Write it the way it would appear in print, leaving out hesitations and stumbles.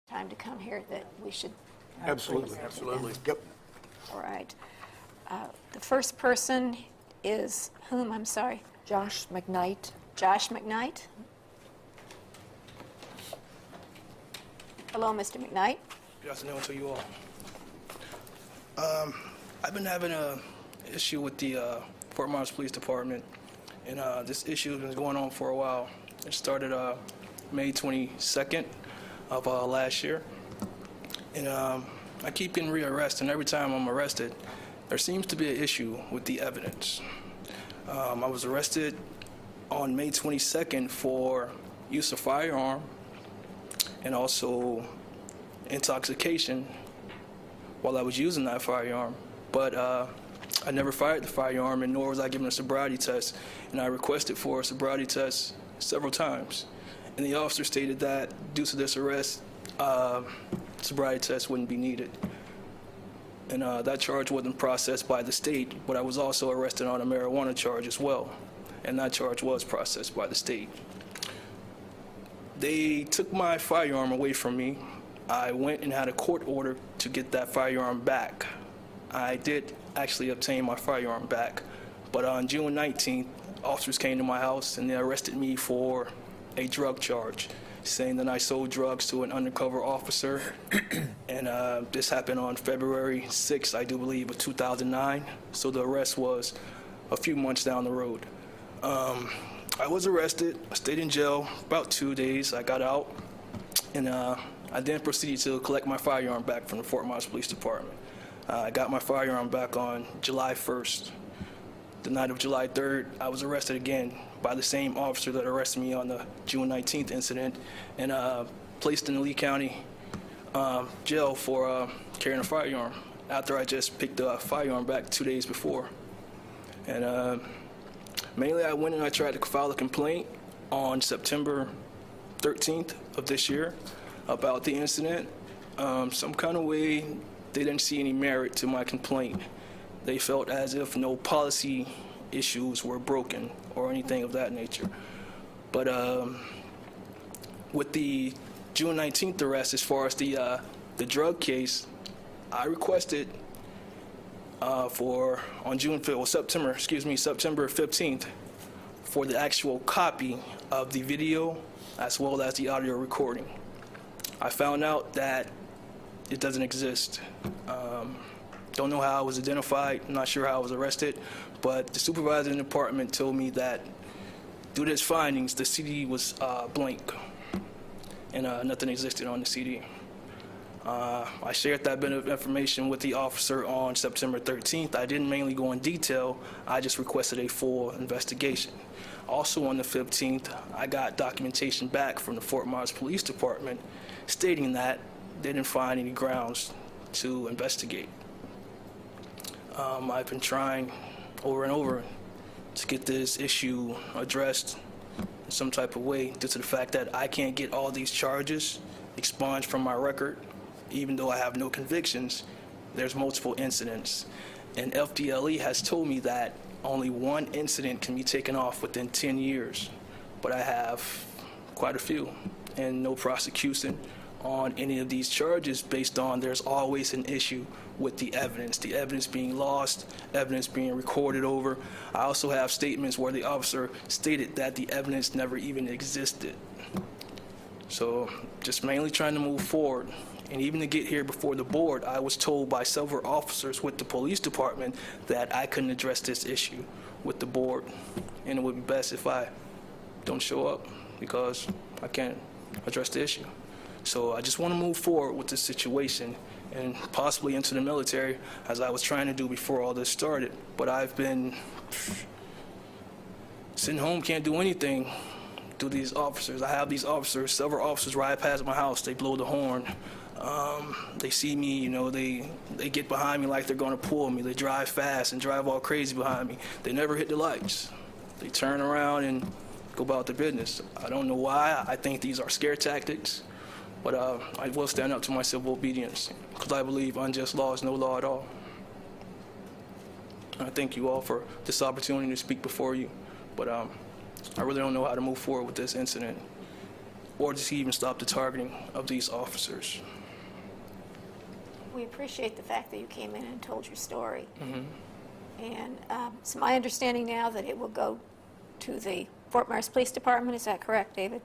time to come here that we should. Absolutely. Absolutely. Yep. All right. The first person is whom? I'm sorry. Josh McKnight. Josh McKnight. Hello, Mr. McKnight. Good afternoon to you all. I've been having an issue with the Fort Myers Police Department, and this issue has been going on for a while. It started May 22nd of last year, and I keep getting rearrested, and every time I'm arrested, there seems to be an issue with the evidence. I was arrested on May 22nd for use of firearm and also intoxication while I was using that firearm. But I never fired the firearm, and nor was I given a sobriety test. And I requested for a sobriety test several times. And the officer stated that due to this arrest, sobriety test wouldn't be needed. And that charge wasn't processed by the state, but I was also arrested on a marijuana charge as well. And that charge was processed by the state. They took my firearm away from me. I went and had a court order to get that firearm back. I did actually obtain my firearm back, but on June 19th, officers came to my house and they arrested me for a drug charge, saying that I sold drugs to an undercover officer. And this happened on February 6th, I do believe, of 2009. So the arrest was a few months down the road. I was arrested. I stayed in jail about 2 days. I got out, and I then proceeded to collect my firearm back from the Fort Myers Police Department. I got my firearm back on July 1st. The night of July 3rd, I was arrested again by the same officer that arrested me on the June 19th incident, and placed in the Lee County jail for carrying a firearm after I just picked the firearm back 2 days before. And mainly I went and I tried to file a complaint on September 13th of this year about the incident. Some kind of way they didn't see any merit to my complaint. They felt as if no policy issues were broken or anything of that nature. But with the June 19th arrest, as far as the drug case, I requested September 15th for the actual copy of the video as well as the audio recording. I found out that it doesn't exist. Don't know how I was identified, not sure how I was arrested, but the supervisor in the department told me that due to his findings, the CD was blank and nothing existed on the CD. I shared that bit of information with the officer on September 13th. I didn't mainly go in detail, I just requested a full investigation. Also on the 15th, I got documentation back from the Fort Myers Police Department stating that they didn't find any grounds to investigate. I've been trying over and over to get this issue addressed in some type of way due to the fact that I can't get all these charges expunged from my record. Even though I have no convictions, there's multiple incidents. And FDLE has told me that only one incident can be taken off within 10 years. But I have quite a few, and no prosecution on any of these charges based on there's always an issue with the evidence being lost, evidence being recorded over. I also have statements where the officer stated that the evidence never even existed. So just mainly trying to move forward. And even to get here before the board, I was told by several officers with the police department that I couldn't address this issue with the board. And it would be best if I don't show up because I can't address the issue. So I just want to move forward with this situation and possibly into the military, as I was trying to do before all this started. But I've been sitting home, can't do anything to these officers. I have these officers, several officers ride past my house, they blow the horn. They see me, you know, they get behind me like they're going to pull me. They drive fast and drive all crazy behind me. They never hit the lights. They turn around and go about their business. I don't know why. I think these are scare tactics. But I will stand up to my civil obedience because I believe unjust law is no law at all. I thank you all for this opportunity to speak before you. But I really don't know how to move forward with this incident. or to even stop the targeting of these officers. We appreciate the fact that you came in and told your story. And it's my understanding now that it will go to the Fort Myers Police Department. Is that correct, David?